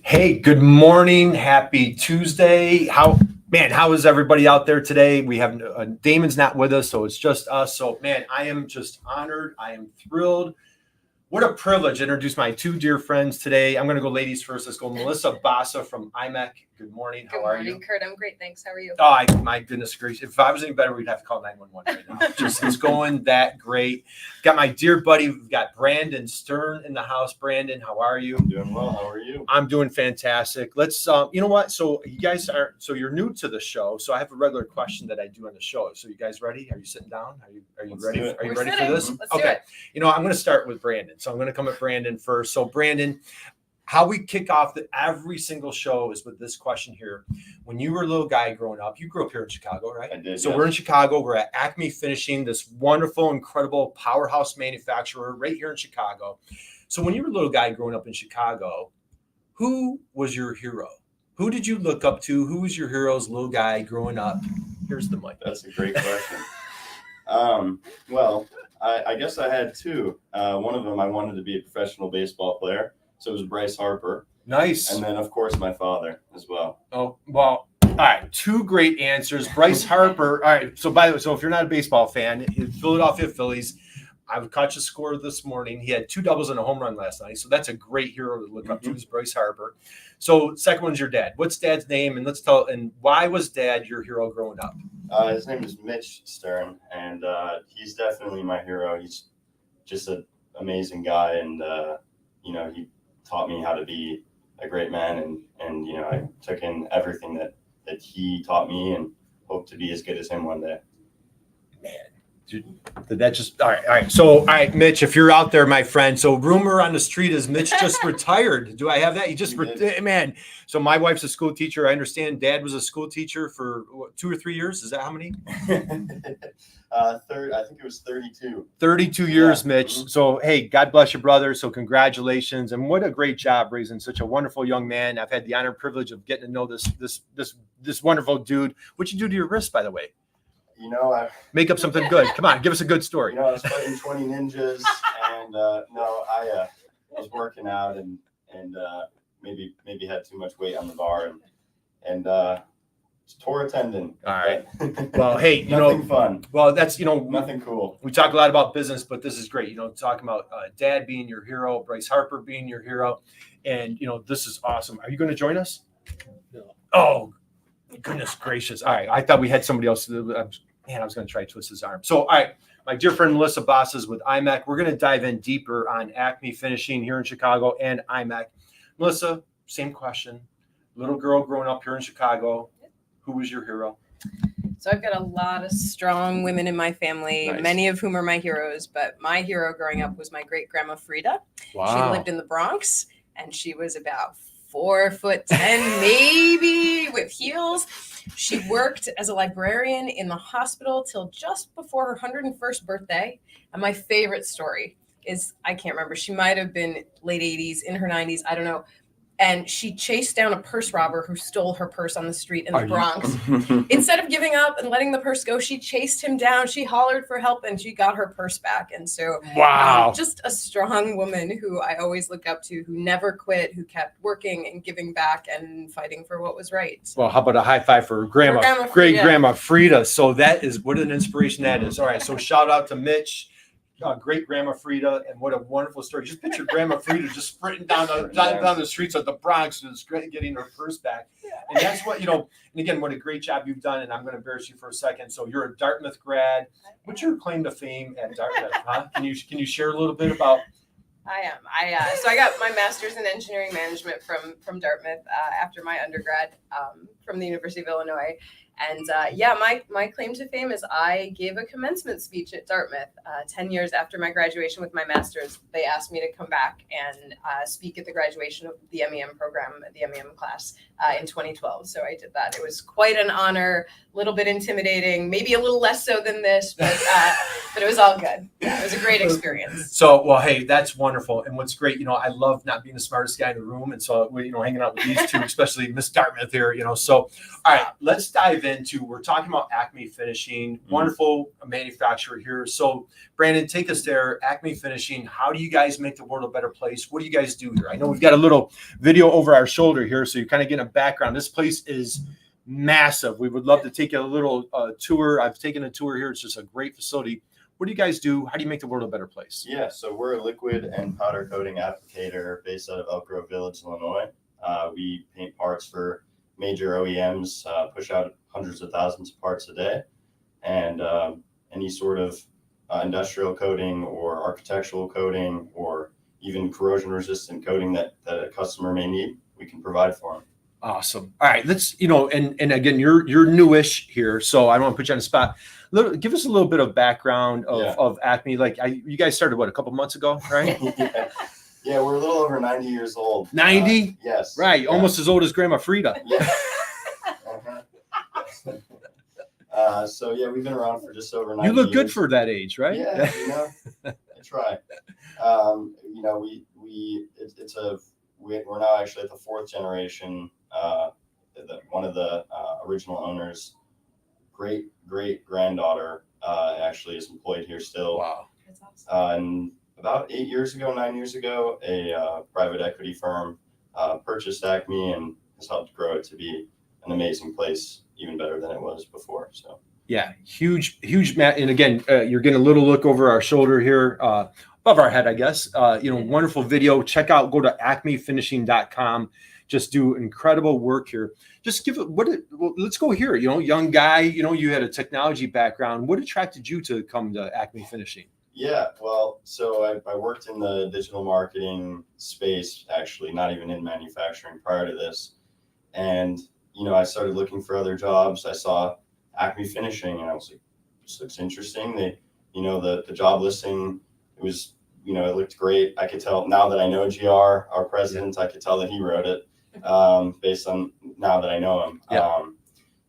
Hey, good morning. Happy Tuesday. How is everybody out there today? We have Damon's not with us, so it's just us. So, man, I am just honored. I am thrilled. What a privilege to introduce my two dear friends today. I'm going to go ladies first. Let's go Melissa Bassa from IMEC. Good morning. How are you? Good morning, Kurt. I'm great. Thanks. How are you? Oh, my goodness gracious. If I was any better, we'd have to call 911 right now. Just it's going that great. Got my dear buddy. We've got Brandon Stern in the house. Brandon, how are you? I'm doing well. How are you? I'm doing fantastic. Let's, you know what? So you guys you're new to the show. So I have a regular question that I do on the show. So you guys ready? Are you sitting down? Are you ready? Are you ready for this? Let's do it. You know, I'm going to start with Brandon. So I'm going to come at Brandon first. So Brandon, how we kick off every single show is with this question here. When you were a little guy growing up, you grew up here in Chicago, right? I did. So yes. we're in Chicago. We're at Acme Finishing, this wonderful, incredible powerhouse manufacturer right here in Chicago. So when you were a little guy growing up in Chicago, who was your hero? Who did you look up to? Who was your hero's little guy growing up? Here's the mic. That's a great question. Well, I guess I had two. One of them, I wanted to be a professional baseball player. So it was Bryce Harper. Nice. And then, of course, my father as well. Oh, well, all right. Two great answers. Bryce Harper. All right. So, by the way, if you're not a baseball fan, Philadelphia Phillies, I would catch a score this morning. He had 2 doubles and a home run last night. So that's a great hero to look up to is Bryce Harper. So second one's your dad. What's dad's name? And why was dad your hero growing up? His name is Mitch Stern, and he's definitely my hero. He's just an amazing guy, and, he taught me how to be a great man, and I took in everything that he taught me and hope to be as good as him one day. Man, did that just all right. So all right, Mitch, if you're out there, my friend. So rumor on the street is Mitch just retired. Do I have that? He just man. So my wife's a school teacher. I understand dad was a school teacher for 2 or 3 years. Is that how many? I think it was 32. 32 years, Yeah. Mitch. So, hey, God bless your brother. So congratulations. And what a great job raising such a wonderful young man. I've had the honor and privilege of getting to know this wonderful dude. What'd you do to your wrist, by the way? I Make up something good. Come on, give us a good story. I was fighting 20 ninjas, and I was working out and maybe had too much weight on the bar and tore a tendon. All right. Well, hey, nothing fun. Well, that's nothing cool. We talk a lot about business, but this is great. Talking about dad being your hero, Bryce Harper being your hero, and this is awesome. Are you going to join us? No. Oh, goodness gracious! All right, I thought we had somebody else. Man, I was going to try to twist his arm. So, all right, my dear friend Melissa Bassa is with IMEC. We're going to dive in deeper on Acme Finishing here in Chicago and IMEC. Melissa, same question. Little girl growing up here in Chicago, who was your hero? So I've got a lot of strong women in my family, Nice. Many of whom are my heroes. But my hero growing up was my great grandma Frida. Wow. She lived in the Bronx, and she was about 4'10", maybe with heels. She worked as a librarian in the hospital till just before her 101st birthday. And my favorite story is, I can't remember, she might have been late 80s, in her 90s, I don't know. And she chased down a purse robber who stole her purse on the street in the Bronx. Instead of giving up and letting the purse go, she chased him down. She hollered for help, and she got her purse back. And so, wow, just a strong woman who I always look up to, who never quit, who kept working and giving back and fighting for what was right. Well, how about a high five for Grandma Grandma Frida? So that is what an inspiration that is. All right, so shout out to Mitch. Great Grandma Frida, and what a wonderful story. Just picture Grandma Frida just sprinting down the streets of the Bronx, just getting her purse back. And that's what, and again, what a great job you've done. And I'm going to embarrass you for a second. So you're a Dartmouth grad. What's your claim to fame at Dartmouth? Huh? Can you share a little bit about? I am. So I got my master's in engineering management from Dartmouth after my undergrad from the University of Illinois. And my claim to fame is I gave a commencement speech at Dartmouth 10 years after my graduation with my master's. They asked me to come back and speak at the graduation of the MEM program, the MEM class in 2012. So I did that. It was quite an honor, a little bit intimidating, maybe a little less so than this, but it was all good. Yeah, it was a great experience. So, well, hey, that's wonderful. And what's great, I love not being the smartest guy in the room. And so, hanging out with these two, especially Miss Dartmouth here, So, all right, let's dive into, we're talking about Acme Finishing, wonderful manufacturer here. So Brandon, take us there. Acme Finishing, how do you guys make the world a better place? What do you guys do here? I know we've got a little video over our shoulder here, so you're kind of getting a background. This place is massive. We would love to take a little tour. I've taken a tour here. It's just a great facility. What do you guys do? How do you make the world a better place? Yeah, so we're a liquid and powder coating applicator based out of Elk Grove Village, Illinois. We paint parts for major OEMs, push out hundreds of thousands of parts a day, and any sort of industrial coating or architectural coating or even corrosion resistant coating that a customer may need, we can provide for them. Awesome. All right, let's, and again, you're newish here, so I don't want to put you on the spot. Give us a little bit of background of Acme. Like you guys started what, a couple months ago, right? Yeah, we're a little over 90 years old. 90? Yes. Right, yeah. Almost as old as Grandma Frida. Yeah. So yeah, we've been around for just over 90 You look years. good for that age, right? Yeah, I try. We're now actually at the fourth generation. One of the original owners, great granddaughter, actually is employed here still. Wow. That's awesome. And about 9 years ago, a private equity firm purchased Acme and has helped grow it to be an amazing place, even better than it was before. So yeah, huge, and again, you're getting a little look over our shoulder here, above our head, I guess. Wonderful video. Go to acmefinishing.com. Just do incredible work here. Just let's go here. Young guy, you had a technology background. What attracted you to come to Acme Finishing? yeah, well, so I worked in the digital marketing space, actually, not even in manufacturing prior to this. And, I started looking for other jobs. I saw Acme Finishing and I was like, this looks interesting. The job listing, it was, it looked great. I could tell now that I know GR, our president, I could tell that he wrote it based on now that I know him. Yeah.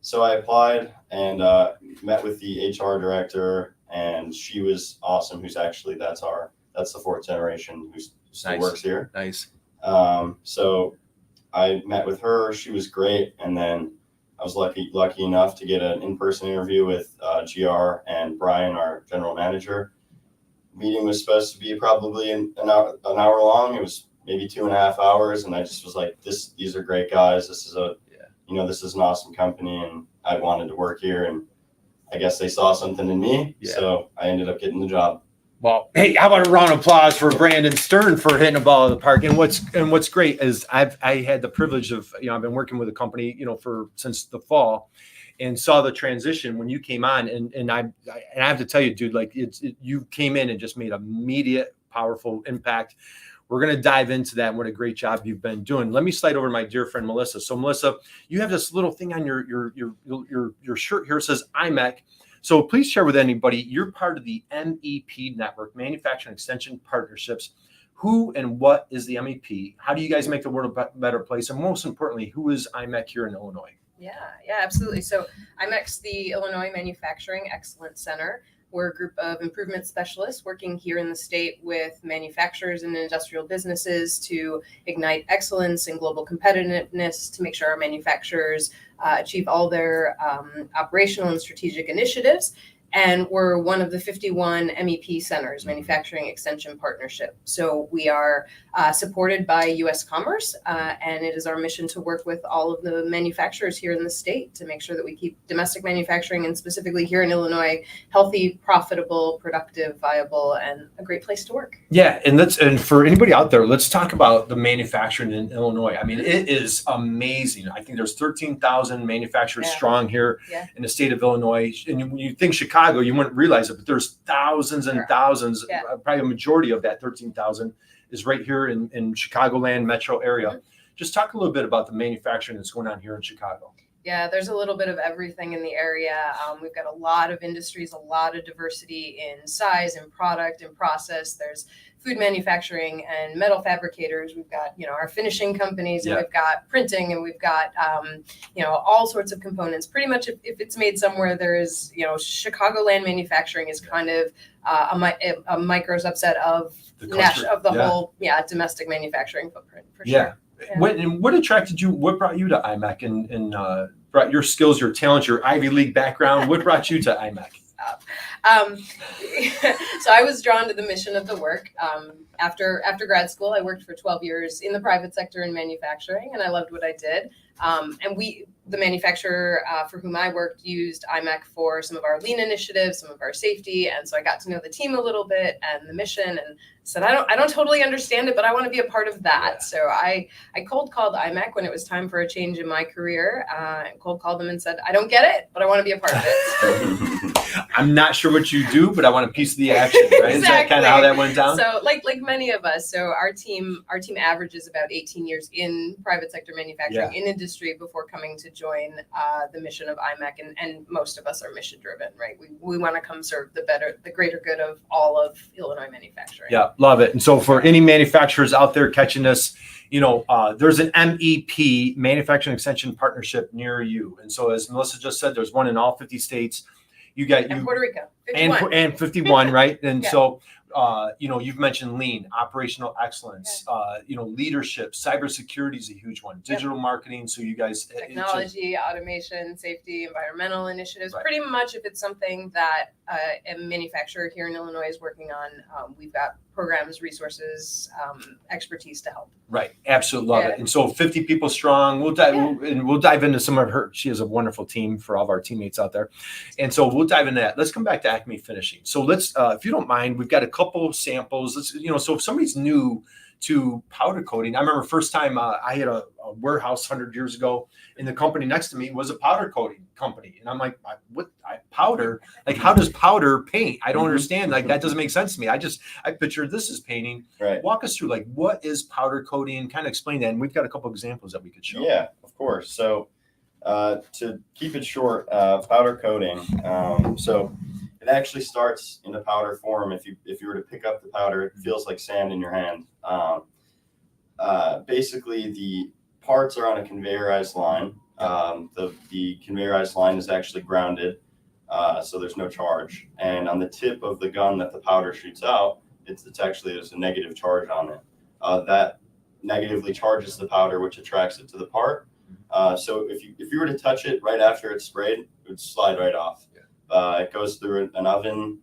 So I applied and met with the HR director, and she was awesome. That's the fourth generation who still works here. Nice. So I met with her. She was great, and then I was lucky enough to get an in-person interview with GR and Brian, our general manager. Meeting was supposed to be probably an hour long. It was maybe 2.5 hours, and I just was like, these are great guys. This is this is an awesome company, and I wanted to work here, and I guess they saw something in me, so I ended up getting the job. Well, hey, how about a round of applause for Brandon Stern for hitting a ball out of the park? And what's great is I had the privilege of, I've been working with a company, since the fall, and saw the transition when you came on. And I have to tell you, dude, like you came in and just made immediate, powerful impact. We're going to dive into that and what a great job you've been doing. Let me slide over to my dear friend, Melissa. So Melissa, you have this little thing on your shirt here. It says IMEC. So please share with anybody, you're part of the MEP network, Manufacturing Extension Partnerships. Who and what is the MEP? How do you guys make the world a better place? And most importantly, who is IMEC here in Illinois? Yeah, absolutely. So IMEC's the Illinois Manufacturing Excellence Center. We're a group of improvement specialists working here in the state with manufacturers and industrial businesses to ignite excellence and global competitiveness to make sure our manufacturers achieve all their operational and strategic initiatives. And we're one of the 51 MEP centers, Manufacturing Extension Partnership. So we are supported by U.S. Commerce, and it is our mission to work with all of the manufacturers here in the state to make sure that we keep domestic manufacturing, and specifically here in Illinois, healthy, profitable, productive, viable, and a great place to work. Yeah, and for anybody out there, let's talk about the manufacturing in Illinois. I mean, it is amazing. I think there's 13,000 manufacturers strong here in the state of Illinois. And when you think Chicago, you wouldn't realize it, but there's thousands and thousands, probably a majority of that 13,000 is right here in Chicagoland metro area. Mm-hmm. Just talk a little bit about the manufacturing that's going on here in Chicago. Yeah, there's a little bit of everything in the area. We've got a lot of industries, a lot of diversity in size and product and process. There's food manufacturing and metal fabricators. We've got, our finishing companies, and we've got printing, and we've got, all sorts of components. Pretty much if it's made somewhere, there is, Chicagoland manufacturing is kind of a micro subset of the whole domestic manufacturing footprint for sure. What attracted you? What brought you to IMEC and brought your skills, your talents, your Ivy League background? What brought you to IMEC? So I was drawn to the mission of the work. After grad school, I worked for 12 years in the private sector in manufacturing, and I loved what I did. And the manufacturer for whom I worked used IMEC for some of our lean initiatives, some of our safety, and so I got to know the team a little bit and the mission, and said I don't totally understand it, but I want to be a part of that. Yeah. So I cold called IMEC when it was time for a change in my career. Cold called them and said, I don't get it, but I want to be a part of it. I'm not sure what you do, but I want a piece of the action, right? Exactly. Is that kind of how that went down? So like many of us, so our team averages about 18 years in private sector manufacturing in industry before coming to join the mission of IMEC, and most of us are mission driven, right? We want to come serve the greater good of all of Illinois manufacturing. Yeah, love it. And so for any manufacturers out there catching this, there's an MEP, Manufacturing Extension Partnership, near you. And so as Melissa just said, there's one in all 50 states. And Puerto Rico, 51. and 51, right? And Yeah. so, you've mentioned lean, operational excellence, leadership, cybersecurity is a huge one, digital marketing. So you guys, technology, automation, safety, environmental initiatives, Right. pretty much if it's something that a manufacturer here in Illinois is working on, we've got programs, resources, expertise to help. Right. Absolutely love Yeah. it. And so 50 people strong, we'll dive into some of her. She has a wonderful team for all of our teammates out there. And so we'll dive into that. Let's come back to Acme Finishing. So let's, if you don't mind, we've got a couple samples. Let's, so if somebody's new to powder coating, I remember first time I had a warehouse 100 years ago, and the company next to me was a powder coating company. And I'm like, powder? Like, how does powder paint? I don't understand. Like, that doesn't make sense to me. I pictured this as painting. Right. Walk us through, like, what is powder coating? Kind of explain that. And we've got a couple examples that we could show. Yeah, of course. So to keep it short, powder coating. So it actually starts in a powder form. If you were to pick up the powder, it feels like sand in your hand. Basically, the parts are on a conveyorized line. The conveyorized line is actually grounded, so there's no charge. And on the tip of the gun that the powder shoots out, there's a negative charge on it. That negatively charges the powder, which attracts it to the part. So if you were to touch it right after it's sprayed, it would slide right off. It goes through an oven,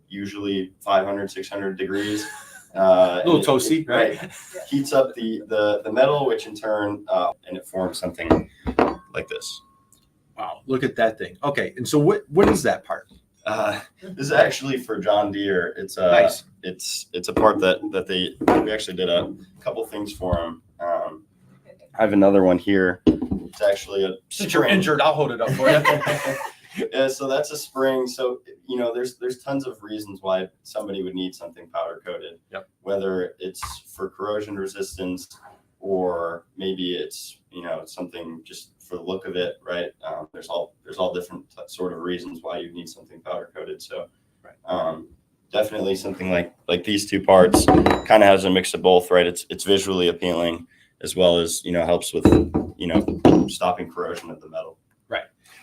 usually 500, 600 degrees. A little toasty, right? Heats up the metal, which in turn, and it forms something like this. Wow, look at that thing. Okay, and so what is that part? This is actually for John Deere. It's Nice. It's a part that we actually did a couple things for him. I have another one here. It's actually a Since you're spring. injured, I'll hold it up for you. Yeah, so that's a spring. So there's tons of reasons why somebody would need something powder coated. Yep. Whether it's for corrosion resistance, or maybe it's something just for the look of it, right? There's all different sort of reasons why you need something powder coated. So, definitely something like these two parts kind of has a mix of both, right? It's visually appealing as well as helps with stopping corrosion of the metal.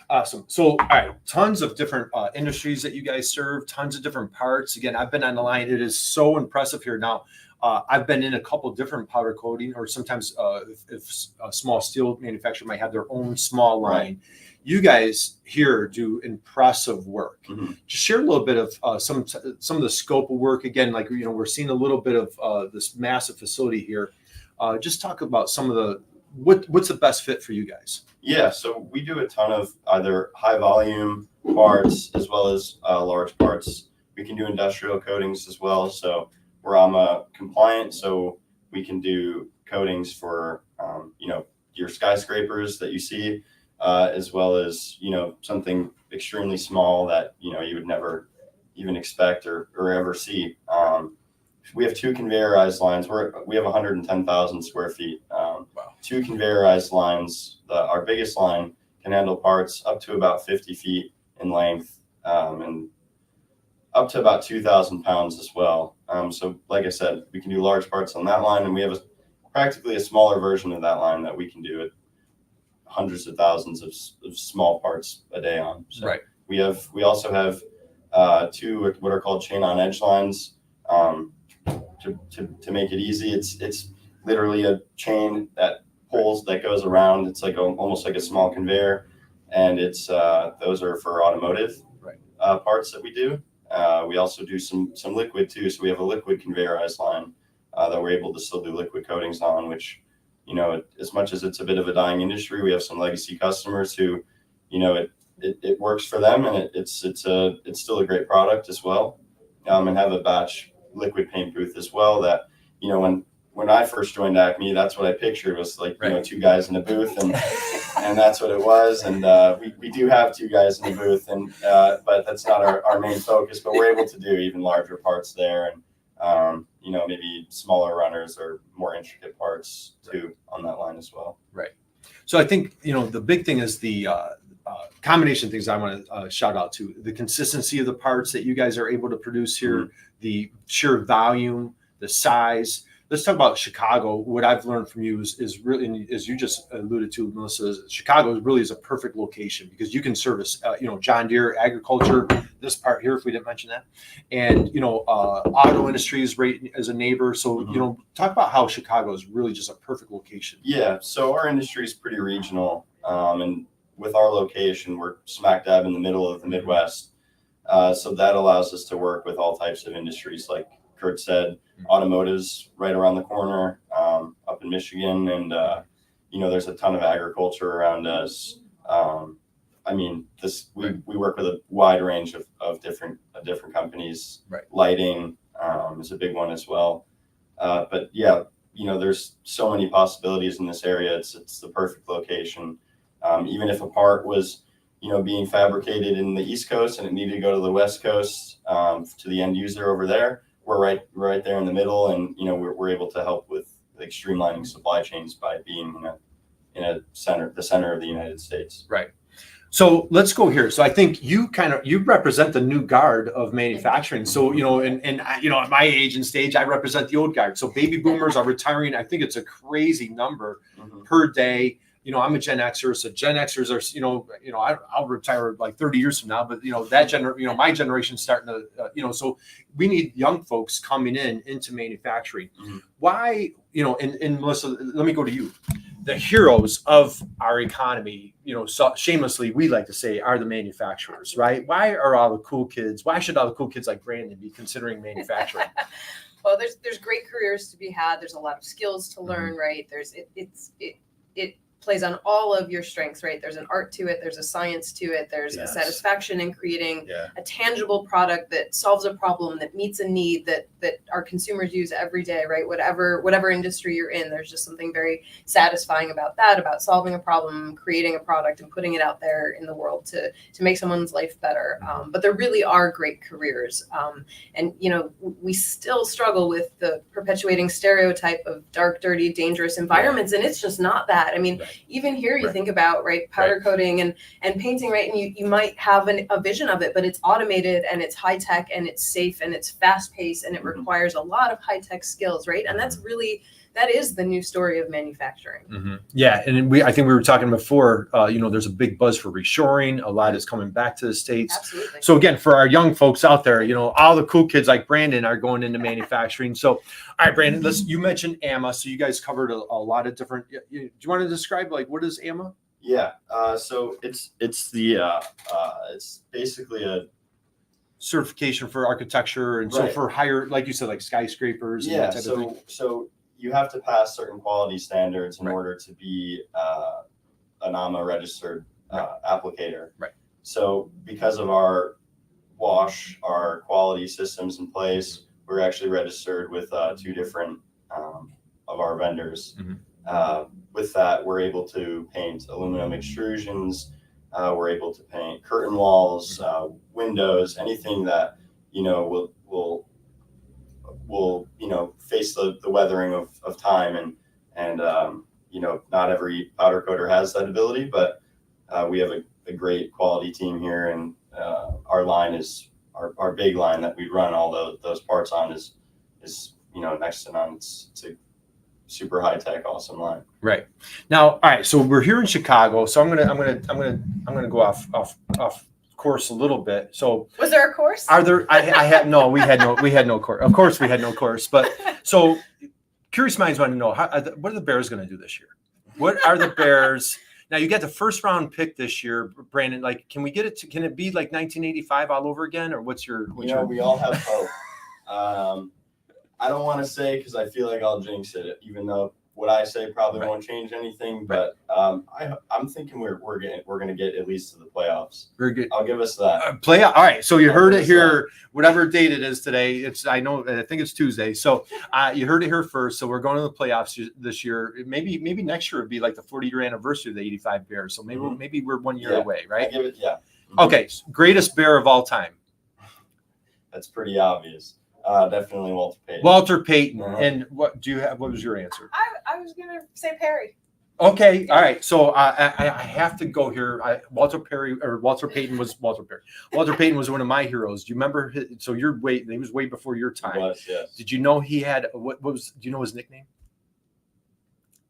Awesome. So, all right, tons of different industries that you guys serve, tons of different parts. Again, I've been on the line. It is so impressive here. Now, I've been in a couple different powder coating, or sometimes if a small steel manufacturer might have their own small line. Right. You guys here do impressive work. Mm-hmm. Just share a little bit of some of the scope of work. Again, like we're seeing a little bit of this massive facility here. Just talk about some of the what's the best fit for you guys. Yeah, so we do a ton of either high volume parts as well as large parts. We can do industrial coatings as well. So we're AMA compliant, so we can do coatings for your skyscrapers that you see, as well as something extremely small that you would never even expect or ever see. We have two conveyorized lines. We have 110,000 square feet. Wow. Two conveyorized lines. Our biggest line can handle parts up to about 50 feet in length, and up to about 2,000 pounds as well. So like I said, we can do large parts on that line, and we have practically a smaller version of that line that we can do it hundreds of thousands of small parts a day on. So right. We also have two what are called chain on edge lines. To make it easy, it's literally a chain that poles that goes around. It's like almost like a small conveyor, and it's those are for automotive parts that we do. We also do some liquid too. So we have a liquid conveyorized line that we're able to still do liquid coatings on, which, you know, as much as it's a bit of a dying industry, we have some legacy customers who, you know, it works for them, and it's still a great product as well. And have a batch liquid paint booth as well that, you know, when I first joined Acme, that's what I pictured was like, you know, 2 guys in a booth, and that's what it was. And we do have 2 guys in the booth, and but that's not our main focus. But we're able to do even larger parts there, and you know, maybe smaller runners or more intricate parts too on that line as well. Right. So I think, you know, the big thing is the combination of things I want to shout out to: the consistency of the parts that you guys are able to produce here, the sheer volume, the size. Let's talk about Chicago. What I've learned from you is really, and as you just alluded to, Melissa, Chicago really is a perfect location because you can service, you know, John Deere agriculture, this part here, if we didn't mention that, and, you know, auto industry is right as a neighbor. So, you know, talk about how Chicago is really just a perfect location. Yeah. So our industry is pretty regional, and with our location, we're smack dab in the middle of the Midwest. So that allows us to work with all types of industries, like Kurt said, automotives right around the corner, up in Michigan, and you know, there's a ton of agriculture around us. I mean, we work with a wide range of different companies. Right. Lighting is a big one as well. But yeah, you know, there's so many possibilities in this area. It's the perfect location. Even if a part was, you know, being fabricated in the East Coast and it needed to go to the West Coast to the end user over there, we're right there in the middle, and, you know, we're able to help with like streamlining supply chains by being in the center of the United States. Right. So let's go here. So I think you represent the new guard of manufacturing. So, you know, and you know, at my age and stage, I represent the old guard. So baby boomers are retiring. I think it's a crazy number per day. You know, I'm a Gen Xer, so Gen Xers are, you know, I'll retire like 30 years from now, but, you know, my generation's starting to, you know, so we need young folks coming into manufacturing. Why, you know, and Melissa, let me go to you. The heroes of our economy, you know, so shamelessly, we like to say, are the manufacturers, right? Why should all the cool kids like Brandon be considering manufacturing? Well, there's great careers to be had. There's a lot of skills to learn, right? It plays on all of your strengths, right? There's an art to it. There's a science to it. There's a satisfaction in creating a tangible product that solves a problem, that meets a need that our consumers use every day, right? Whatever industry you're in, there's just something very satisfying about that, about solving a problem, creating a product, and putting it out there in the world to make someone's life better. But there really are great careers. And, you know, we still struggle with the perpetuating stereotype of dark, dirty, dangerous environments. And it's just not that. I mean, even here, you think about, right, powder coating and painting, right? And you might have a vision of it, but it's automated and it's high tech and it's safe and it's fast paced and it requires a lot of high tech skills, right? And that is the new story of manufacturing. Yeah. And I think we were talking before, you know, there's a big buzz for reshoring. A lot is coming back to the States. Absolutely. So again, for our young folks out there, you know, all the cool kids like Brandon are going into manufacturing. So, all right, Brandon, you mentioned AMA. So you guys covered a lot of different, do you want to describe, like, what is AMA? Yeah. So it's basically a certification for architecture. And so for higher, like you said, like skyscrapers. And that type of thing. So you have to pass certain quality standards in order to be an AMA registered applicator. Right. So because of our quality systems in place, we're actually registered with 2 different of our vendors. With that, we're able to paint aluminum extrusions. We're able to paint curtain walls, windows, anything that, you know, will you know, face the weathering of time, and you know, not every powder coater has that ability, but we have a great quality team here, and our line is our big line that we run all those parts on is you know, next to none. It's a super high tech, awesome line. Right. Now, all right. So we're here in Chicago. So I'm gonna go off course a little bit. So was there a course? Are there? We had no course. Of course, we had no course. But so curious minds want to know what are the Bears going to do this year? What are the Bears? Now you got the first round pick this year, Brandon. Like, can we get it to? Can it be like 1985 all over again, or what's your? We all have hope. I don't want to say because I feel like I'll jinx it, even though what I say probably won't change anything. But I'm thinking we're going to get at least to the playoffs. Very good. I'll give us that. Playoff. All right. So you heard it here. Whatever date it is today. I think it's Tuesday. So you heard it here first. So we're going to the playoffs this year. Maybe next year would be like the 40-year anniversary of the '85 Bears. So maybe we're 1 year away, right? I give it. Yeah. Okay. Greatest Bear of all time. That's pretty obvious. Definitely Walter Payton. Walter Payton. And what was your answer? I was gonna say Perry. Okay, all right. So I have to go here. Walter Payton was Walter Perry. Walter Payton was one of my heroes. Do you remember? He was way before your time. He was, yes. Did you know he had do you know his nickname?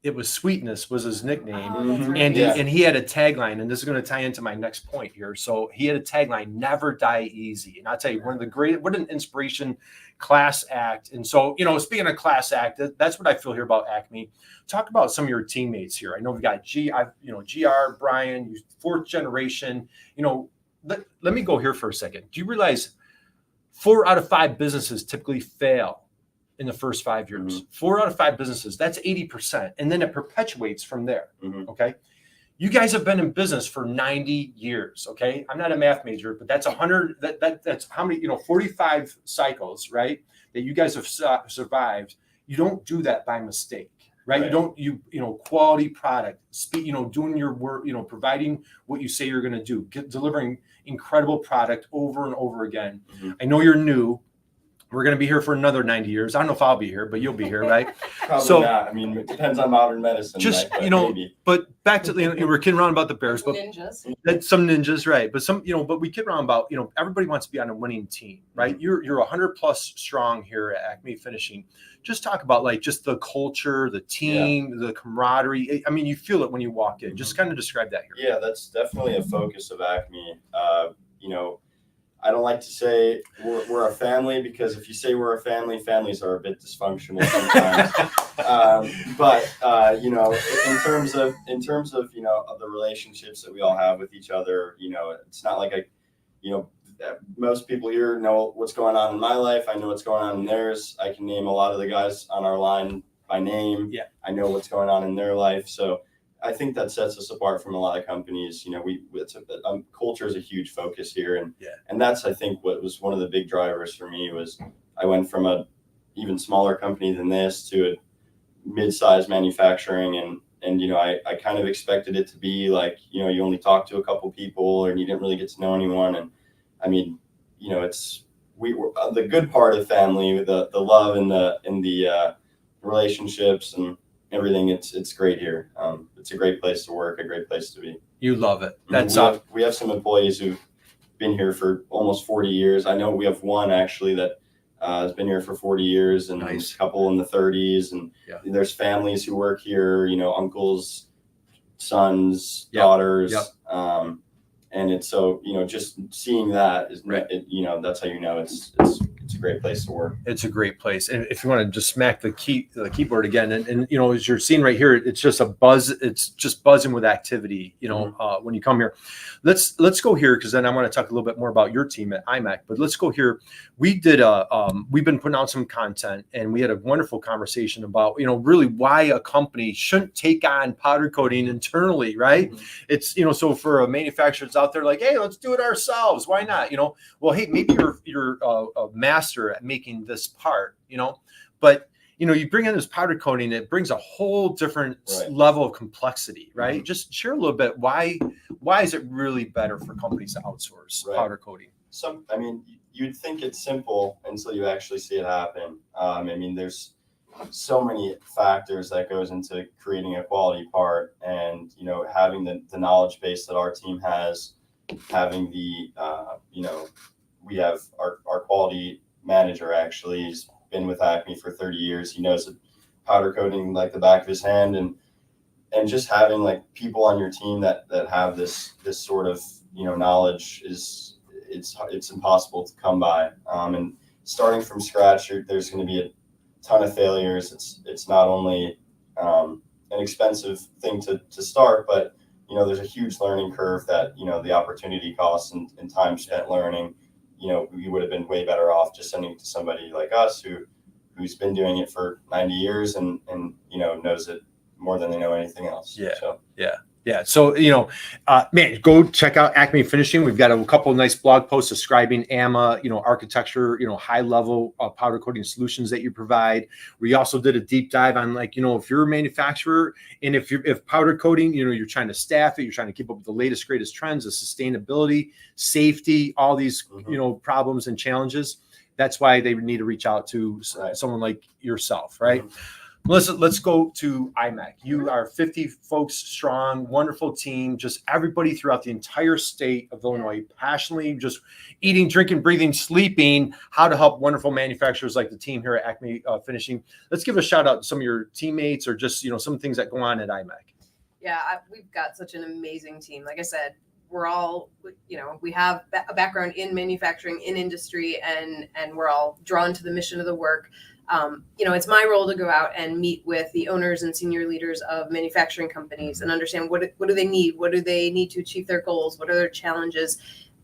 It was Sweetness was his nickname. And he had a tagline, and this is going to tie into my next point here. So he had a tagline, "Never die easy." And I'll tell you, what an inspiration, class act. And so, speaking of class act, that's what I feel here about Acme. Talk about some of your teammates here. I know we've got GR, Brian, fourth generation. Let me go here for a second. Do you realize 4 out of 5 businesses typically fail in the first 5 years? 4 out of 5 businesses, that's 80%. And then it perpetuates from there. Okay. You guys have been in business for 90 years. Okay. I'm not a math major, but that's 100. That's how many, 45 cycles, right? That you guys have survived. You don't do that by mistake, right? You don't, quality product, doing your work, providing what you say you're going to do, delivering incredible product over and over again. I know you're new. We're going to be here for another 90 years. I don't know if I'll be here, but you'll be here, right? Probably not. I mean, it depends on modern medicine. Just, right? Maybe. But back to, we're kidding around about the Bears. But some ninjas, right. But but we kid around about, everybody wants to be on a winning team, right? You're 100+ strong here at Acme Finishing. Just talk about just the culture, the team, the camaraderie. I mean, you feel it when you walk in. Just kind of describe that here. Yeah, that's definitely a focus of Acme. I don't like to say we're a family, because if you say we're a family, families are a bit dysfunctional sometimes. In terms of of the relationships that we all have with each other, it's not like most people here know what's going on in my life. I know what's going on in theirs. I can name a lot of the guys on our line by name. Yeah, I know what's going on in their life. So I think that sets us apart from a lot of companies. Culture is a huge focus here, and that's, I think, what was one of the big drivers for me. Was I went from a even smaller company than this to a mid-sized manufacturing, and I kind of expected it to be like, you only talk to a couple people and you didn't really get to know anyone. And I mean, it's the good part of family, the love and the relationships and everything. It's great here. It's a great place to work, a great place to be. You love it. We have some employees who've been here for almost 40 years. I know we have one actually that has been here for 40 years, and a couple in the 30s. And there's families who work here, uncles, sons, daughters. And it's so, just seeing that is, that's how it's a great place to work. It's a great place. And if you want to just smack the keyboard again, and as you're seeing right here, it's just a buzz. It's just buzzing with activity, when you come here. Let's go here, because then I want to talk a little bit more about your team at IMEC. But let's go here. We've been putting out some content, and we had a wonderful conversation about, really why a company shouldn't take on powder coating internally, right? It's, so for manufacturers out there, like, hey, let's do it ourselves. Why not? Well, hey, maybe you're a master at making this part, but you bring in this powder coating, it brings a whole different level of complexity, right? Just share a little bit. Why is it really better for companies to outsource powder coating? You'd think it's simple until you actually see it happen. There's so many factors that goes into creating a quality part, and having the knowledge base that our team has, having the we have our quality manager. Actually, he's been with Acme for 30 years. He knows the powder coating like the back of his hand, and just having people on your team that have this sort of knowledge it's impossible to come by. And starting from scratch, there's going to be a ton of failures. It's not only an expensive thing to start, but there's a huge learning curve that the opportunity costs and time spent learning. We would have been way better off just sending it to somebody like us who's been doing it for 90 years and knows it more than they know anything else. Yeah. So. Yeah. So, man, go check out Acme Finishing. We've got a couple of nice blog posts describing AMA, architecture, high level powder coating solutions that you provide. We also did a deep dive on if you're a manufacturer and if powder coating, you're trying to staff it, you're trying to keep up with the latest, greatest trends, the sustainability, safety, all these, problems and challenges. That's why they need to reach out to someone like yourself. Right. Melissa, let's go to IMEC. You are 50 folks strong, wonderful team, just everybody throughout the entire state of Illinois, passionately just eating, drinking, breathing, sleeping, how to help wonderful manufacturers like the team here at Acme Finishing. Let's give a shout out to some of your teammates or just, some things that go on at IMEC. Yeah, we've got such an amazing team. Like I said, we're all, we have a background in manufacturing, in industry, and we're all drawn to the mission of the work. It's my role to go out and meet with the owners and senior leaders of manufacturing companies and understand what do they need? What do they need to achieve their goals? What are their challenges?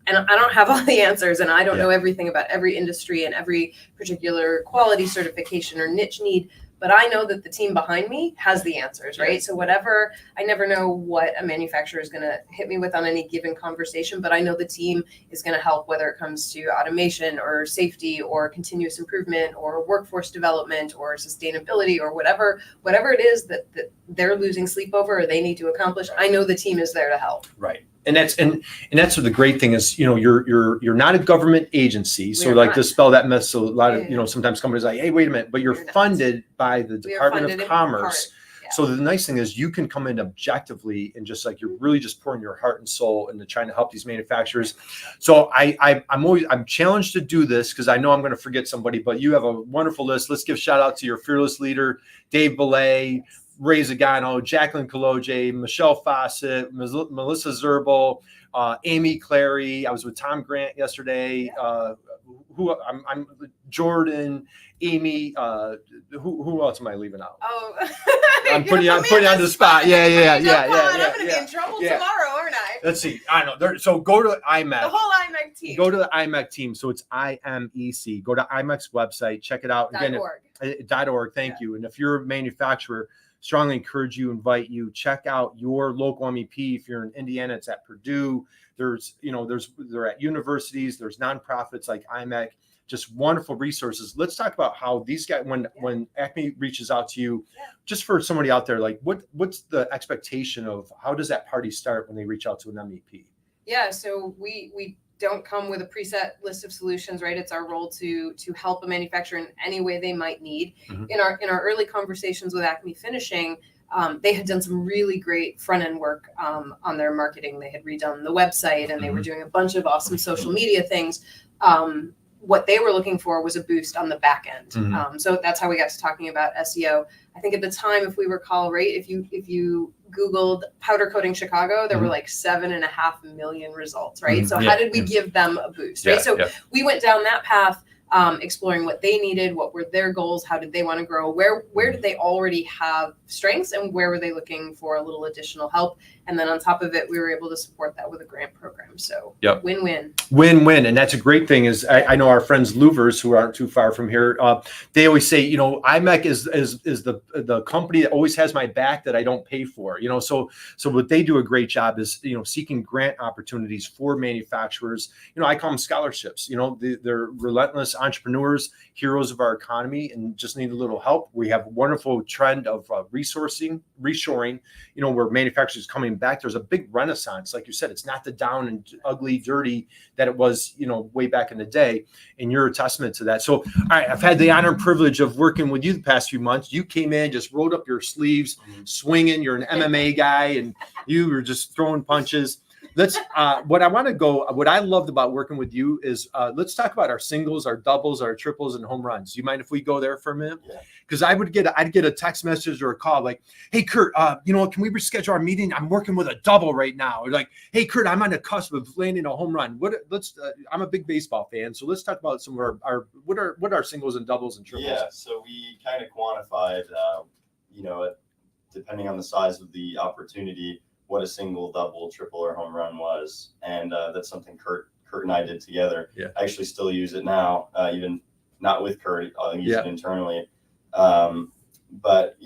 And I don't have all the answers, and I don't know everything about every industry and every particular quality certification or niche need, but I know that the team behind me has the answers, right? So whatever, I never know what a manufacturer is going to hit me with on any given conversation, but I know the team is going to help, whether it comes to automation or safety or continuous improvement or workforce development or sustainability or whatever it is that they're losing sleep over or they need to accomplish. I know the team is there to help. Right. And that's what the great thing is, you're not a government agency. So to spell that mess. So a lot of, sometimes companies are like, hey, wait a minute, but you're funded by the Department of Commerce. Yeah. So the nice thing is you can come in objectively and just you're really just pouring your heart and soul into trying to help these manufacturers. So I'm challenged to do this because I know I'm going to forget somebody, but you have a wonderful list. Let's give shout out to your fearless leader, Dave Belay, Ray Zagano, Jacqueline Kaloje, Michelle Fawcett, Melissa Zerbel, Amy Clary. I was with Tom Grant yesterday. I'm Jordan, Amy. Who else am I leaving out? Oh, I'm putting you on the spot. Yeah. I'm gonna be in trouble tomorrow, aren't I? Let's see. I know. So go to IMEC. The whole IMEC team. Go to the IMEC team. So it's IMEC. Go to IMEC's website. Check it out. .org. Thank you. And if you're a manufacturer, strongly encourage you, invite you, check out your local MEP. If you're in Indiana, it's at Purdue. They're at universities. There's nonprofits like IMEC, just wonderful resources. Let's talk about how these guys, when Acme reaches out to you, just for somebody out there, what's the expectation of how does that party start when they reach out to an MEP? Yeah, so we don't come with a preset list of solutions, right? It's our role to help a manufacturer in any way they might need. Mm-hmm. In our early conversations with Acme Finishing, they had done some really great front end work on their marketing. They had redone the website and they were doing a bunch of awesome social media things. What they were looking for was a boost on the back end. Mm-hmm. So that's how we got to talking about SEO. I think at the time, if we recall, right, if you Googled powder coating Chicago, there were 7.5 million results, right? So how did we give them a boost, right? So we went down that path, exploring what they needed, what were their goals, how did they want to grow, where did they already have strengths, and where were they looking for a little additional help? And then on top of it, we were able to support that with a grant program. So win-win. Win-win. And that's a great thing is I know our friends Louvers, who aren't too far from here, they always say, IMEC is the company that always has my back that I don't pay for. So what they do a great job is, seeking grant opportunities for manufacturers. I call them scholarships. They're relentless entrepreneurs, heroes of our economy, and just need a little help. We have a wonderful trend of reshoring, where manufacturers coming back. There's a big renaissance. Like you said, it's not the down and ugly, dirty that it was, way back in the day. And you're a testament to that. So, all right, I've had the honor and privilege of working with you the past few months. You came in, just rolled up your sleeves, swinging. You're an MMA guy, and you were just throwing punches. Let's. What I loved about working with you is let's talk about our singles, our doubles, our triples, and home runs. Do you mind if we go there for a minute? Because I'd get a text message or a call like, "Hey Kurt, can we reschedule our meeting? I'm working with a double right now." Or like, "Hey Kurt, I'm on the cusp of landing a home run." I'm a big baseball fan, so let's talk about some of our what are singles and doubles and triples. Yeah, so we kind of quantified, depending on the size of the opportunity, what a single, double, triple, or home run was. And that's something Kurt and I did together. Yeah. I actually still use it now, even not with Kurt. I'll use it internally. But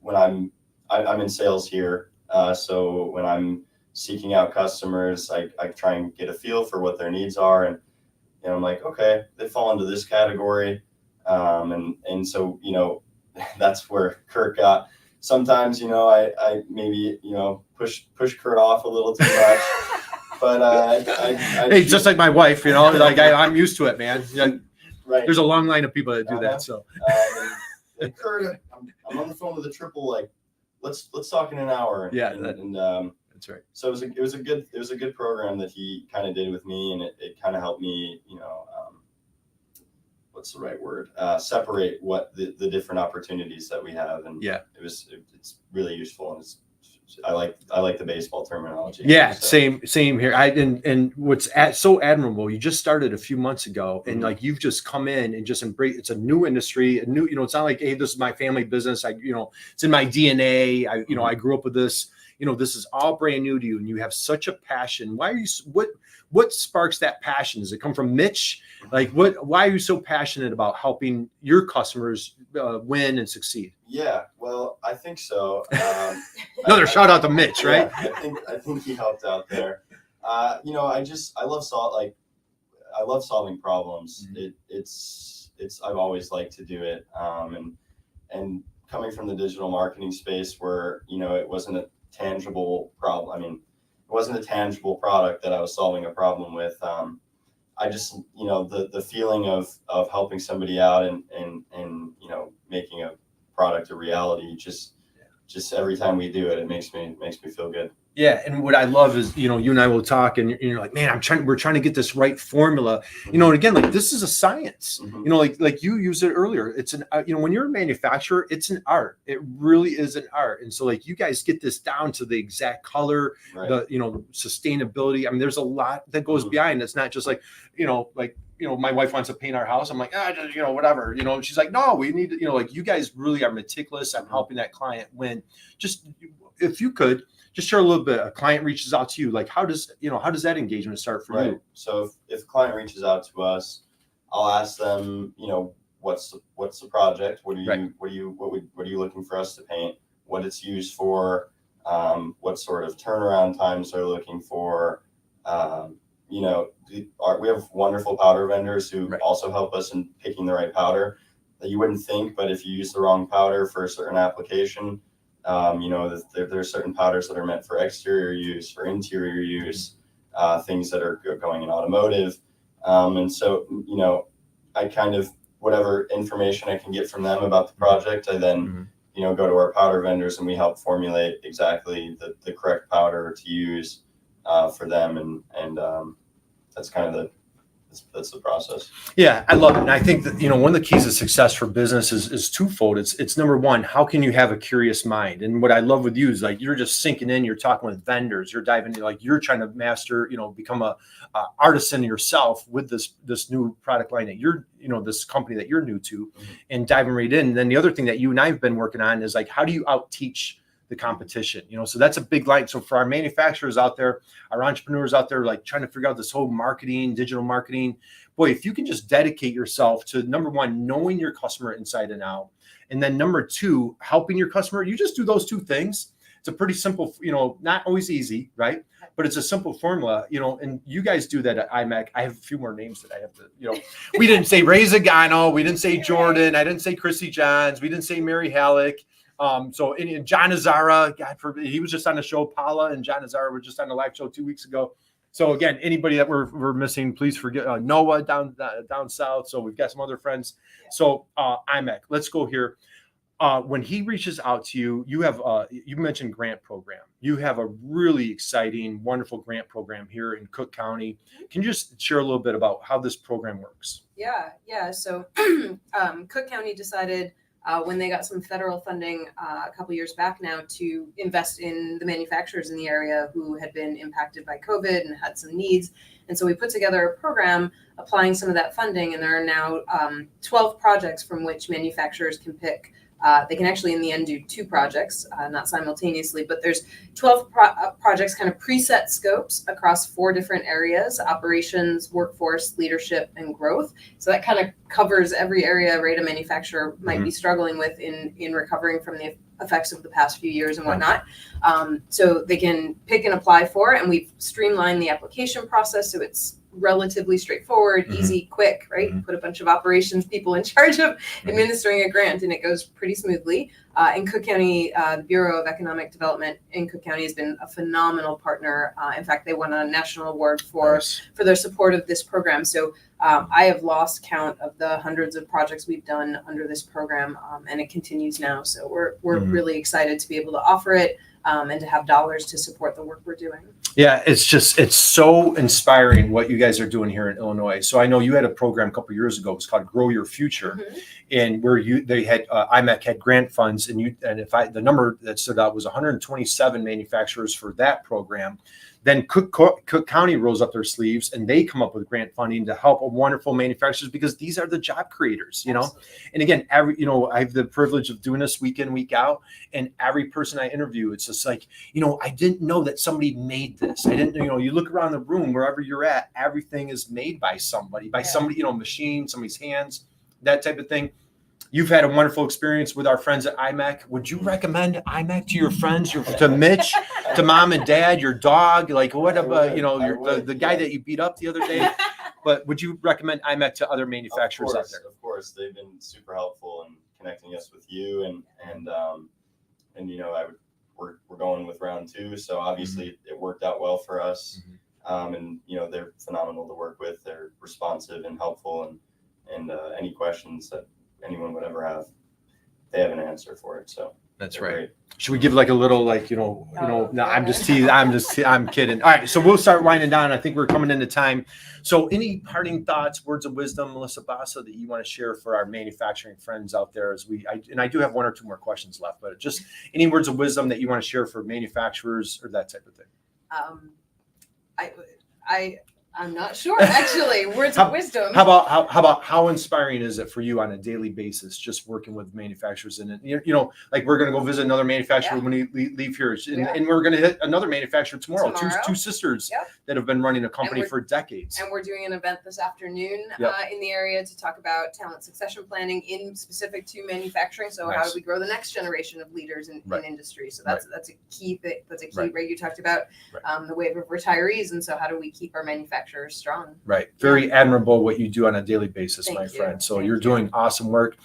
when I'm in sales here, so when I'm seeking out customers, I try and get a feel for what their needs are, and I'm like, okay, they fall into this category, and so that's where Kurt got. Sometimes I maybe push Kurt off a little too much, but hey, just like my wife, like I'm used to it, man. Right. There's a long line of people that do that. So, and Kurt, I'm on the phone with a triple. Like, let's talk in an hour. Yeah, that's right. So it was a good program that he kind of did with me, and it kind of helped me, what's the right word? Separate what the different opportunities that we have, and it's really useful, and I like the baseball terminology. Yeah, so. Same here. And what's so admirable, you just started a few months ago, and like you've just come in and just embrace. It's a new industry, it's not like, hey, this is my family business. It's in my DNA. I grew up with this. This is all brand new to you, and you have such a passion. Why are you? What sparks that passion? Does it come from Mitch? Like, why are you so passionate about helping your customers win and succeed? Yeah, well, I think so. Another shout out to Mitch, right? Yeah, I think he helped out there. I love solving problems. I've always liked to do it. And coming from the digital marketing space where it wasn't a tangible problem. I mean, it wasn't a tangible product that I was solving a problem with. I just, the feeling of helping somebody out and making a product a reality, just every time we do it, it makes me feel good. Yeah, and what I love is, you and I will talk, and you're like, man, we're trying to get this right formula, and again, like this is a science, like you used it earlier. It's an, when you're a manufacturer, it's an art. It really is an art, and so like you guys get this down to the exact color, right. The sustainability. I mean, there's a lot that goes behind. It's not just like my wife wants to paint our house. I'm like, whatever, she's like, no, we need to, like you guys really are meticulous on helping that client win. Just if you could just share a little bit. A client reaches out to you, like how does that engagement start for you? So if a client reaches out to us, I'll ask them, what's the project? What are you looking for us to paint? What it's used for? What sort of turnaround times they're looking for? We have wonderful powder vendors who also help us in picking the right powder that you wouldn't think, but if you use the wrong powder for a certain application, there are certain powders that are meant for exterior use, for interior use, things that are going in automotive. And so, I kind of, whatever information I can get from them about the project, I then, go to our powder vendors and we help formulate exactly the correct powder to use for them. And that's kind of that's the process. Yeah, I love it. And I think that, one of the keys of success for business is twofold. It's number one, how can you have a curious mind? And what I love with you is like, you're just sinking in, you're talking with vendors, you're diving into, like, you're trying to master, become a artisan yourself with this new product line that you're, this company that you're new to, and diving right in. And then the other thing that you and I have been working on is like, how do you out teach the competition? So that's a big line. So for our manufacturers out there, our entrepreneurs out there, like trying to figure out this whole marketing, digital marketing, boy, if you can just dedicate yourself to, number one, knowing your customer inside and out, and then number two, helping your customer, you just do those two things. It's a pretty simple, not always easy, right? But it's a simple formula, and you guys do that at IMEC. I have a few more names that I have to, we didn't say Ray Zagano, we didn't say Jordan, I didn't say Chrissy Johns, we didn't say Mary Halleck. So John Azara, God forbid, he was just on the show. Paula and John Azara were just on the live show 2 weeks ago. So again, anybody that we're missing, please forget Noah down south. So we've got some other friends. So IMEC, let's go here. When he reaches out to you, you have you mentioned grant program. You have a really exciting, wonderful grant program here in Cook County. Can you just share a little bit about how this program works? Yeah. So Cook County decided, when they got some federal funding a couple years back now, to invest in the manufacturers in the area who had been impacted by COVID and had some needs. And so we put together a program applying some of that funding, and there are now 12 projects from which manufacturers can pick They can actually in the end do 2 projects, not simultaneously, but there's 12 projects, kind of preset scopes across 4 different areas: operations, workforce, leadership, and growth. So that kind of covers every area, right, a manufacturer might be struggling with in recovering from the effects of the past few years and whatnot. So they can pick and apply for it, and we've streamlined the application process so it's relatively straightforward, easy, quick, right? Put a bunch of operations people in charge of administering a grant, and it goes pretty smoothly. In Cook County, the Bureau of Economic Development in Cook County has been a phenomenal partner. In fact, they won a national award for their support of this program. So I have lost count of the hundreds of projects we've done under this program, and it continues now. So we're really excited to be able to offer it and to have dollars to support the work we're doing. Yeah, it's so inspiring what you guys are doing here in Illinois. So I know you had a program a couple of years ago. It was called Grow Your Future, and where they had IMEC had grant funds, and the number that stood out was 127 manufacturers for that program. Then Cook County rolls up their sleeves and they come up with grant funding to help wonderful manufacturers, because these are the job creators, you know. And again, I have the privilege of doing this week in, week out, and every person I interview, it's just like, I didn't know that somebody made this. I didn't, you look around the room, wherever you're at, everything is made by somebody, machine, somebody's hands, that type of thing. You've had a wonderful experience with our friends at IMEC. Would you recommend IMEC to your friends, to Mitch, to mom and dad, your dog? Like, what about, the guy that you beat up the other day? But would you recommend IMEC to other manufacturers out there? Of course, they've been super helpful in connecting us with you, and we're going with round 2, so obviously it worked out well for us. And they're phenomenal to work with. They're responsive and helpful, and any questions that anyone would ever have, they have an answer for it. So that's right. Great. Should we give like a little, no, I'm just teasing. I'm kidding. All right. So we'll start winding down. I think we're coming into time. So any parting thoughts, words of wisdom, Melissa Bassa, that you want to share for our manufacturing friends out there I do have 1 or 2 more questions left, but just any words of wisdom that you want to share for manufacturers or that type of thing? I'm not sure, actually. Words of wisdom. How inspiring is it for you on a daily basis, just working with manufacturers? And like we're going to go visit another manufacturer when we leave here, and we're going to hit another manufacturer tomorrow. Two sisters that have been running a company for decades. And we're doing an event this afternoon in the area to talk about talent succession planning in specific to manufacturing. So how do we grow the next generation of leaders in industry? So that's a key thing. That's a key, right? You talked about the wave of retirees, and so how do we keep our manufacturers strong? Right. Very admirable what you do on a daily basis, my friend. So you're doing awesome work.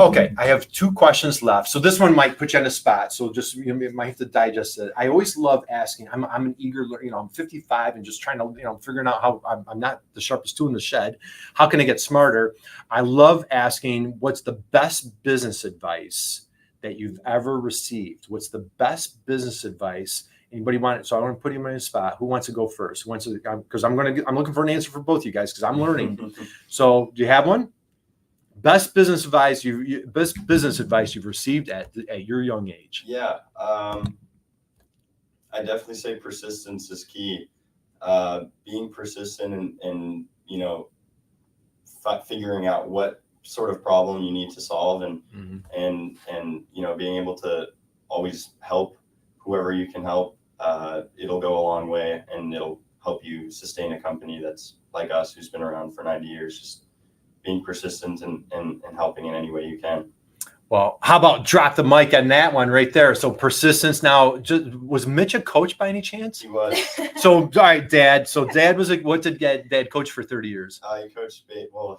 Okay. I have 2 questions left. So this one might put you on the spot. So just, you might have to digest it. I always love asking. I'm an eager, I'm 55 and just trying to, figuring out how I'm not the sharpest tool in the shed. How can I get smarter? I love asking, what's the best business advice that you've ever received? What's the best business advice? Anybody want it? So I want to put him on the spot. Who wants to go first? Who wants to? Because I'm looking for an answer for both you guys, because I'm learning. So do you have one? Best business advice you've received at your young age? Yeah, I definitely say persistence is key. Being persistent and figuring out what sort of problem you need to solve, and being able to always help whoever you can help. It'll go a long way, and it'll help you sustain a company that's like us, who's been around for 90 years, just being persistent and helping in any way you can. Well, how about drop the mic on that one right there? So persistence. Now, was Mitch a coach by any chance? He was. So, all right, Dad. So Dad was what did Dad coach for 30 years? He coached,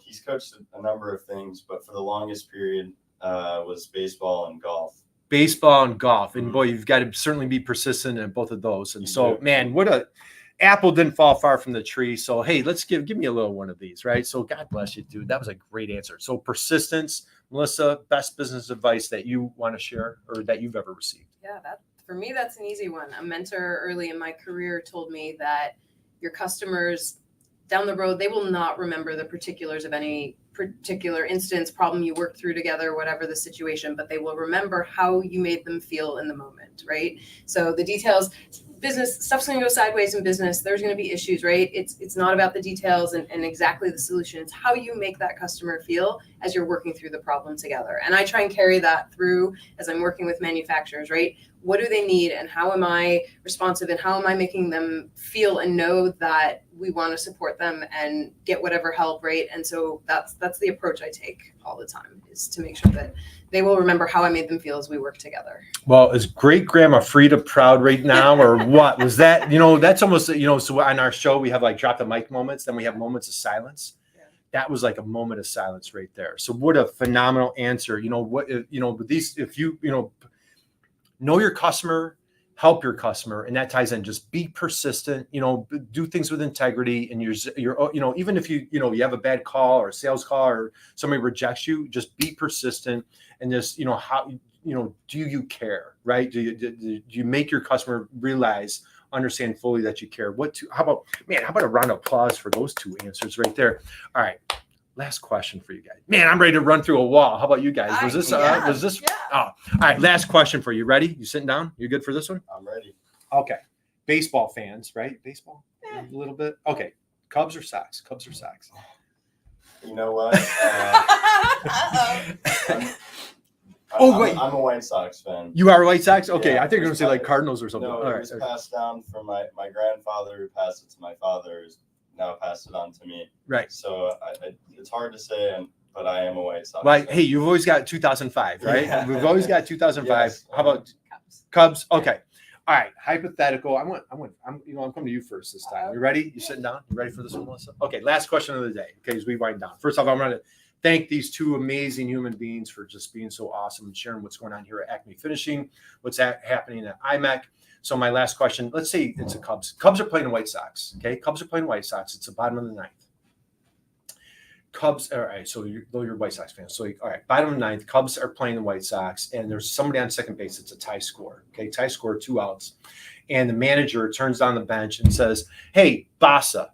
he's coached a number of things, but for the longest period was baseball and golf. Baseball and golf. And boy, you've got to certainly be persistent in both of those. And so, man, what a apple didn't fall far from the tree. So, hey, let's give me a little one of these, right? So God bless you, dude. That was a great answer. So persistence. Melissa, best business advice that you want to share or that you've ever received? Yeah, for me, that's an easy one. A mentor early in my career told me that your customers down the road, they will not remember the particulars of any particular instance, problem you worked through together, whatever the situation, but they will remember how you made them feel in the moment, right? So the details, business stuff's going to go sideways in business. There's going to be issues, right? It's not about the details and exactly the solution. It's how you make that customer feel as you're working through the problem together. And I try and carry that through as I'm working with manufacturers, right? What do they need and how am I responsive and how am I making them feel and know that we want to support them and get whatever help, right? And so that's the approach I take all the time, is to make sure that they will remember how I made them feel as we work together. Well, is great grandma Frida proud right now, or what? Was that, that's almost, so on our show, we have like drop the mic moments, then we have moments of silence. Yeah. That was like a moment of silence right there. So what a phenomenal answer. With these, if you, know your customer, help your customer, and that ties in. Just be persistent. Do things with integrity, and you're even if you have a bad call or a sales call or somebody rejects you, just be persistent and just how do you care, right? Do you make your customer understand fully that you care? How about a round of applause for those two answers right there? All right. Last question for you guys. Man, I'm ready to run through a wall. How about you guys? Was this? Yeah. Oh, all right. Last question for you. Ready? You sitting down? You good for this one? I'm ready. Okay. Baseball fans, right? Baseball? Yeah. A little bit. Okay. Cubs or Sox? Cubs or Sox? You know what? Wait. I'm a White Sox fan. You are White Sox? Okay. Yeah, I think you're going to say like it was- Cardinals or something. No, All it right. was passed down from my grandfather, who passed it to my father, who's now passed it on to me. Right. So it's hard to say, but I am a White Sox Like, fan. hey, you've always got 2005, right? Yeah. We've always got 2005. Yes. How about Cubs? Okay. All right. Hypothetical. I'm coming to you first this time. You ready? You sitting down? You ready for this one, Melissa? Okay. Last question of the day. Okay. As we wind down. First off, I'm going to thank these two amazing human beings for just being so awesome and sharing what's going on here at Acme Finishing, what's happening at IMEC. So my last question, let's say it's a Cubs. Cubs are playing the White Sox. Okay. Cubs are playing White Sox. It's the bottom of the ninth. Cubs, all right, so you're a White Sox fan. So, all right, bottom of the ninth, Cubs are playing the White Sox, and there's somebody on second base. It's a tie score, okay? Tie score, 2 outs. And the manager turns down the bench and says, hey, Bassa,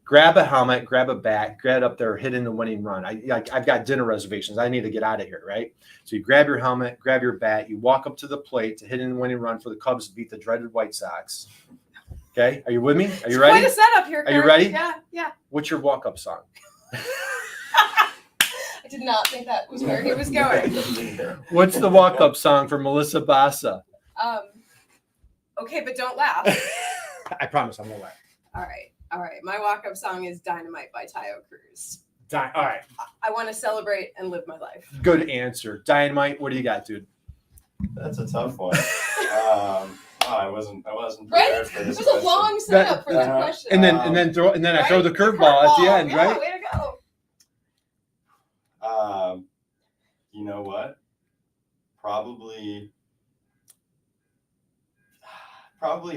grab a helmet, grab a bat, get up there, hit in the winning run. I've got dinner reservations. I need to get out of here, right? So you grab your helmet, grab your bat, you walk up to the plate to hit in the winning run for the Cubs to beat the dreaded White Sox. Okay, are you with me? Are you ready? Quite a setup here, Are you Kurt. ready? Yeah. What's your walk-up song? I did not think that was where he was going. What's the walk-up song for Melissa Bassa? Okay, but don't laugh. I promise I'm gonna laugh. All right. My walk-up song is Dynamite by Tayo Cruz. All right, I want to celebrate and live my life. good answer. Dynamite, what do you got, dude? That's a tough one. I wasn't prepared Right? for It this was a question. long setup for that Uh-huh. question. And then I throw the curveball at the end, Yeah, right? way to go. You know what? Probably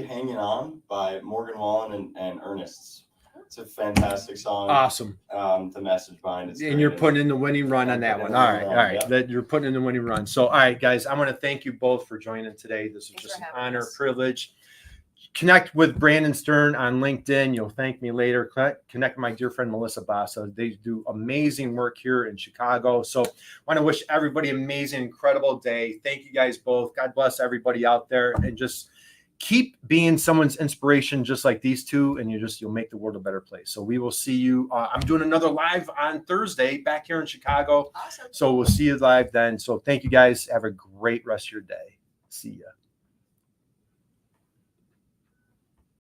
Hanging On by Morgan Wallen and Ernest's. It's a fantastic song. Awesome. The message behind it. And you're putting in the winning run on that one. All right. Yeah. That you're putting in the winning run. So, all right, guys, I want to thank you both for joining today. This was Thanks just for an having honor, us. privilege. Connect with Brandon Stern on LinkedIn. You'll thank me later. Connect with my dear friend Melissa Bassa. They do amazing work here in Chicago. So, I want to wish everybody an amazing, incredible day. Thank you guys both. God bless everybody out there, and just keep being someone's inspiration, just like these two, and you'll make the world a better place. So we will see you. I'm doing another live on Thursday back here in Chicago. Awesome. So we'll see you live then. So thank you guys. Have a great rest of your day. See ya.